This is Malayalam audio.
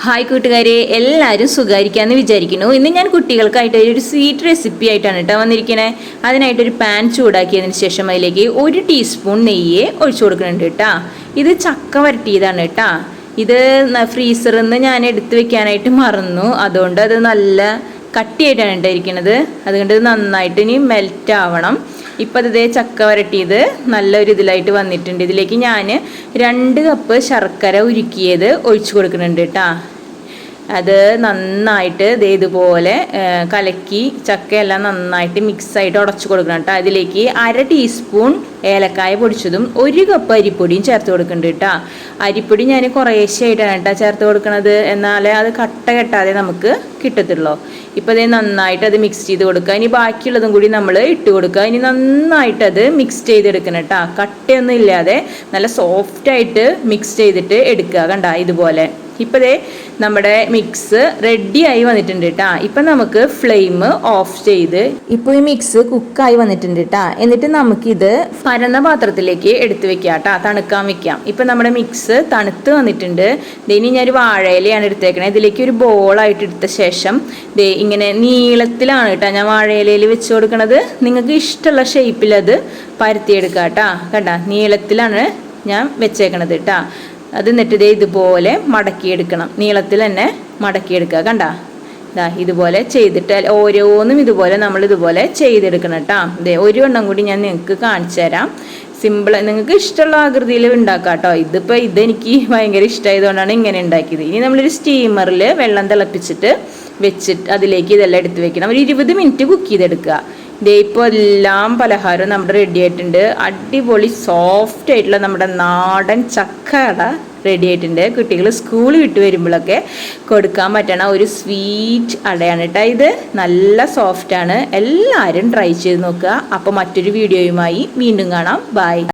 ഹായ് കൂട്ടുകാരെ, എല്ലാവരും സുഖമായിരിക്കാമെന്ന് വിചാരിക്കുന്നു. ഇന്ന് ഞാൻ കുട്ടികൾക്കായിട്ട് ഒരു സ്വീറ്റ് റെസിപ്പി ആയിട്ടാണ് കേട്ടോ വന്നിരിക്കുന്നത്. അതിനായിട്ടൊരു പാൻ ചൂടാക്കിയതിന് ശേഷം അതിലേക്ക് 1 ടീസ്പൂൺ നെയ്യ് ഒഴിച്ചു കൊടുക്കുന്നുണ്ട് കേട്ടോ. ഇത് ചക്ക വരട്ടിയതാണ് കേട്ടോ. ഇത് ഫ്രീസറിൽ നിന്ന് ഞാൻ എടുത്തു വെക്കാനായിട്ട് മറന്നു, അതുകൊണ്ട് അത് നല്ല കട്ടിയായിട്ടാണ് ഉണ്ടായിരിക്കുന്നത്. അതുകൊണ്ട് ഇത് നന്നായിട്ട് ഇനി മെൽറ്റ് ആവണം. ഇപ്പം അതേ ചക്ക വരട്ടിയത് നല്ലൊരു ഇതിലായിട്ട് വന്നിട്ടുണ്ട്. ഇതിലേക്ക് ഞാൻ 2 കപ്പ് ശർക്കര ഉരുക്കിയത് ഒഴിച്ചു കൊടുക്കുന്നുണ്ട് കേട്ടോ. അത് നന്നായിട്ട് ഇതുപോലെ കലക്കി ചക്കയെല്ലാം നന്നായിട്ട് മിക്സായിട്ട് ഉടച്ചു കൊടുക്കണം കേട്ടോ. അതിലേക്ക് 1/2 ടീസ്പൂൺ ഏലക്കായ പൊടിച്ചതും 1 കപ്പ് അരിപ്പൊടിയും ചേർത്ത് കൊടുക്കുന്നുണ്ട് കേട്ടോ. അരിപ്പൊടി ഞാൻ കുറേശ്ശായിട്ടാണ് കേട്ടോ ചേർത്ത് കൊടുക്കുന്നത്, എന്നാലേ അത് കട്ട കെട്ടാതെ നമുക്ക് കിട്ടത്തുള്ളൂ. ഇപ്പോൾ അതേ നന്നായിട്ട് അത് മിക്സ് ചെയ്ത് കൊടുക്കുക. ഇനി ബാക്കിയുള്ളതും കൂടി നമ്മൾ ഇട്ട് കൊടുക്കുക. ഇനി നന്നായിട്ട് അത് മിക്സ് ചെയ്തെടുക്കണം കേട്ടോ. കട്ടയൊന്നും ഇല്ലാതെ നല്ല സോഫ്റ്റായിട്ട് മിക്സ് ചെയ്തിട്ട് എടുക്കുക. കണ്ട ഇതുപോലെ. ഇപ്പോൾ ദേ നമ്മുടെ മിക്സ് റെഡിയായി വന്നിട്ടുണ്ട് കേട്ടോ. ഇപ്പം നമുക്ക് ഫ്ലെയിം ഓഫ് ചെയ്ത് ഇപ്പോൾ ഈ മിക്സ് കുക്കായി വന്നിട്ടുണ്ട് കേട്ടോ. എന്നിട്ട് നമുക്കിത് പരന്ന പാത്രത്തിലേക്ക് എടുത്ത് വെക്കാം കേട്ടോ, തണുക്കാൻ വെക്കാം. ഇപ്പം നമ്മുടെ മിക്സ് തണുത്ത് വന്നിട്ടുണ്ട്. ഇനി ഞാനൊരു വാഴയിലയാണ് എടുത്തേക്കണേ. ഇതിലേക്ക് ഒരു ബോളായിട്ട് എടുത്ത ശേഷം ഇങ്ങനെ നീളത്തിലാണ് കേട്ടോ ഞാൻ വാഴയിലയിൽ വെച്ച് കൊടുക്കണത്. നിങ്ങൾക്ക് ഇഷ്ടമുള്ള ഷേപ്പിൽ അത് പരത്തിയെടുക്കാം കേട്ടോ. കണ്ട നീളത്തിലാണ് ഞാൻ വെച്ചേക്കണത് കേട്ടോ. അത് എന്നിട്ട് ഇതുപോലെ മടക്കിയെടുക്കണം. നീളത്തിൽ തന്നെ മടക്കിയെടുക്കുക. കണ്ട ഇതുപോലെ ചെയ്തിട്ട് ഓരോന്നും ഇതുപോലെ നമ്മൾ ഇതുപോലെ ചെയ്തെടുക്കണം കേട്ടോ. ഒരു എണ്ണം കൂടി ഞാൻ നിങ്ങൾക്ക് കാണിച്ചു തരാം. സിമ്പിൾ, നിങ്ങൾക്ക് ഇഷ്ടമുള്ള ആകൃതിയിൽ ഉണ്ടാക്കാം കേട്ടോ. ഇതിപ്പോൾ ഇതെനിക്ക് ഭയങ്കര ഇഷ്ടമായതുകൊണ്ടാണ് ഇങ്ങനെ ഉണ്ടാക്കിയത്. ഇനി നമ്മളൊരു സ്റ്റീമറിൽ വെള്ളം തിളപ്പിച്ചിട്ട് വെച്ചിട്ട് അതിലേക്ക് ഇതെല്ലാം എടുത്ത് വെക്കണം. ഒരു 20 മിനിറ്റ് കുക്ക് ചെയ്തെടുക്കുക. ഇപ്പോൾ എല്ലാം പലഹാരവും നമ്മുടെ റെഡി ആയിട്ടുണ്ട്. അടിപൊളി സോഫ്റ്റ് ആയിട്ടുള്ള നമ്മുടെ നാടൻ ചക്കട റെഡി ആയിട്ടുണ്ട്. കുട്ടികൾ സ്കൂൾ വിട്ട് വരുമ്പോഴൊക്കെ കൊടുക്കാൻ പറ്റണ ഒരു സ്വീറ്റ് അടയാണ് കേട്ടോ. ഇത് നല്ല സോഫ്റ്റാണ്. എല്ലാവരും ട്രൈ ചെയ്ത് നോക്കുക. അപ്പോൾ മറ്റൊരു വീഡിയോയുമായി വീണ്ടും കാണാം. ബൈ.